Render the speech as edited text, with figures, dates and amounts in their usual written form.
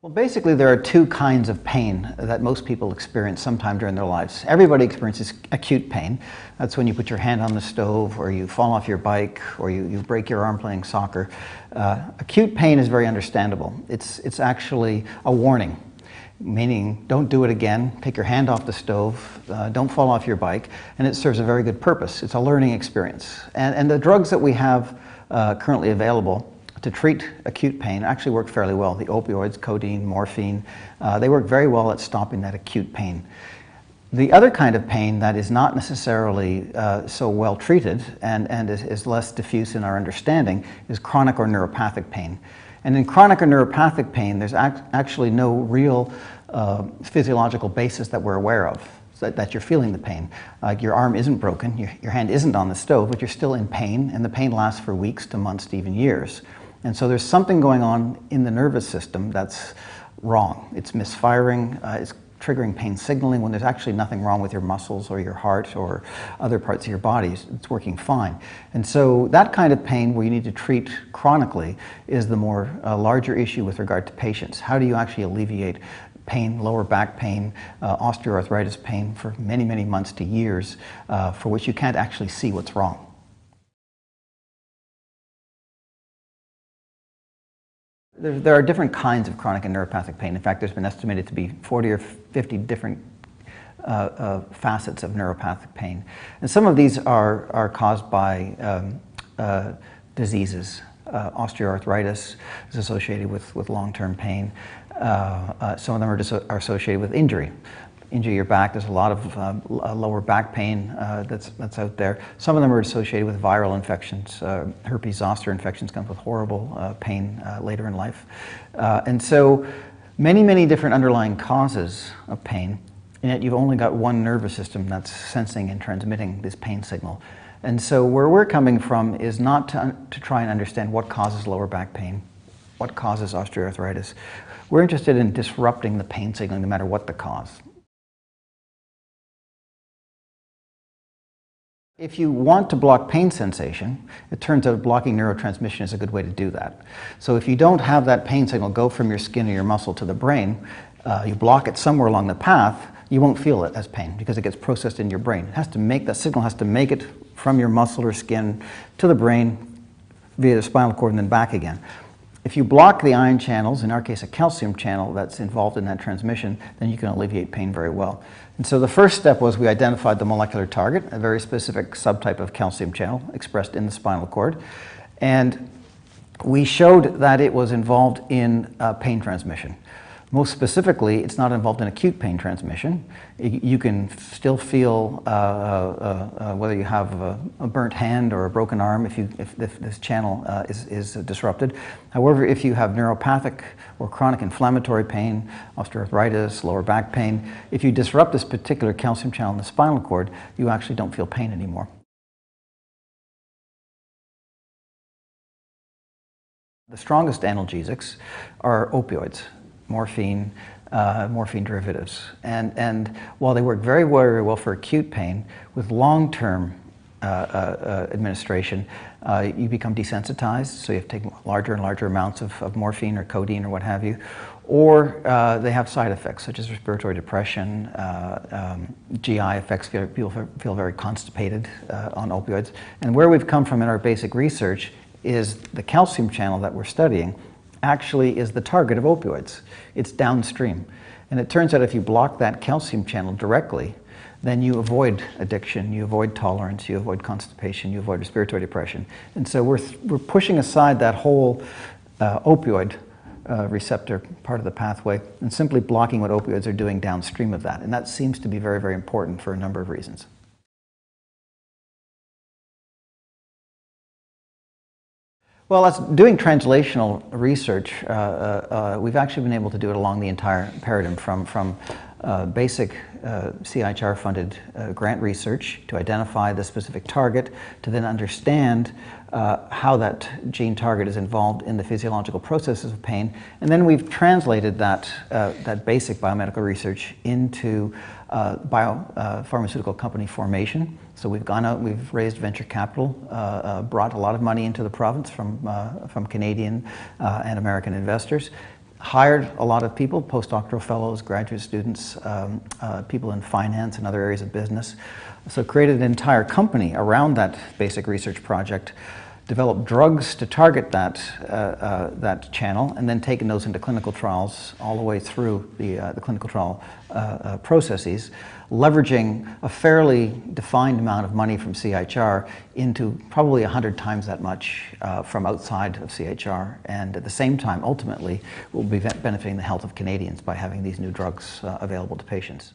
Well, basically, there are two kinds of pain that most people experience sometime during their lives. Everybody experiences acute pain. That's when you put your hand on the stove, or you fall off your bike, or you break your arm playing soccer. Acute pain is very understandable. It's actually a warning, meaning don't do it again, take your hand off the stove, don't fall off your bike, and it serves a very good purpose. It's a learning experience. And the drugs that we have currently available to treat acute pain actually work fairly well. The opioids, codeine, morphine, they work very well at stopping that acute pain. The other kind of pain that is not necessarily so well treated and is less diffuse in our understanding is chronic or neuropathic pain. And in chronic or neuropathic pain, there's actually no real physiological basis that we're aware of. That you're feeling the pain. Like your arm isn't broken, your hand isn't on the stove, but you're still in pain, and the pain lasts for weeks to months to even years. And so there's something going on in the nervous system that's wrong. It's misfiring, it's triggering pain signaling when there's actually nothing wrong with your muscles or your heart or other parts of your body. It's working fine. And so that kind of pain where you need to treat chronically is the more larger issue with regard to patients. How do you actually alleviate pain, lower back pain, osteoarthritis pain for many, many months to years for which you can't actually see what's wrong? There are different kinds of chronic and neuropathic pain. In fact, there's been estimated to be 40 or 50 different facets of neuropathic pain. And some of these are caused by diseases. Osteoarthritis is associated with long-term pain. Some of them are associated with injury. Injure your back, there's a lot of lower back pain that's out there. Some of them are associated with viral infections. Herpes zoster infections come with horrible pain later in life. And so many different underlying causes of pain, and yet you've only got one nervous system that's sensing and transmitting this pain signal. And so where we're coming from is not to try and understand what causes lower back pain, what causes osteoarthritis. We're interested in disrupting the pain signaling no matter what the cause. If you want to block pain sensation, it turns out blocking neurotransmission is a good way to do that. So if you don't have that pain signal go from your skin or your muscle to the brain, you block it somewhere along the path, you won't feel it as pain because it gets processed in your brain. It has to make, that signal has to make it from your muscle or skin to the brain via the spinal cord and then back again. If you block the ion channels, in our case a calcium channel that's involved in that transmission, then you can alleviate pain very well. And so the first step was we identified the molecular target, a very specific subtype of calcium channel expressed in the spinal cord. And we showed that it was involved in pain transmission. Most specifically, it's not involved in acute pain transmission. You can still feel whether you have a burnt hand or a broken arm if this channel is disrupted. However, if you have neuropathic or chronic inflammatory pain, osteoarthritis, lower back pain, if you disrupt this particular calcium channel in the spinal cord, you actually don't feel pain anymore. The strongest analgesics are opioids. Morphine, morphine derivatives. And while they work very well for acute pain, with long-term administration, you become desensitized, so you have to take larger and larger amounts of morphine or codeine or what have you. Or they have side effects such as respiratory depression, GI effects, people feel very constipated on opioids. And where we've come from in our basic research is the calcium channel that we're studying actually is the target of opioids. It's downstream. And it turns out if you block that calcium channel directly, then you avoid addiction, you avoid tolerance, you avoid constipation, you avoid respiratory depression. And so we're pushing aside that whole opioid receptor part of the pathway and simply blocking what opioids are doing downstream of that. And that seems to be very, very important for a number of reasons. Well, as doing translational research, we've actually been able to do it along the entire paradigm from basic CIHR-funded grant research to identify the specific target, to then understand how that gene target is involved in the physiological processes of pain, and then we've translated that basic biomedical research into pharmaceutical company formation. So we've gone out, we've raised venture capital, brought a lot of money into the province from Canadian and American investors, hired a lot of people, postdoctoral fellows, graduate students, people in finance and other areas of business. So created an entire company around that basic research project, developed drugs to target that channel, and then taken those into clinical trials all the way through the clinical trial processes, leveraging a fairly defined amount of money from CIHR into probably 100 times that much from outside of CIHR, and at the same time, ultimately, we'll be benefiting the health of Canadians by having these new drugs available to patients.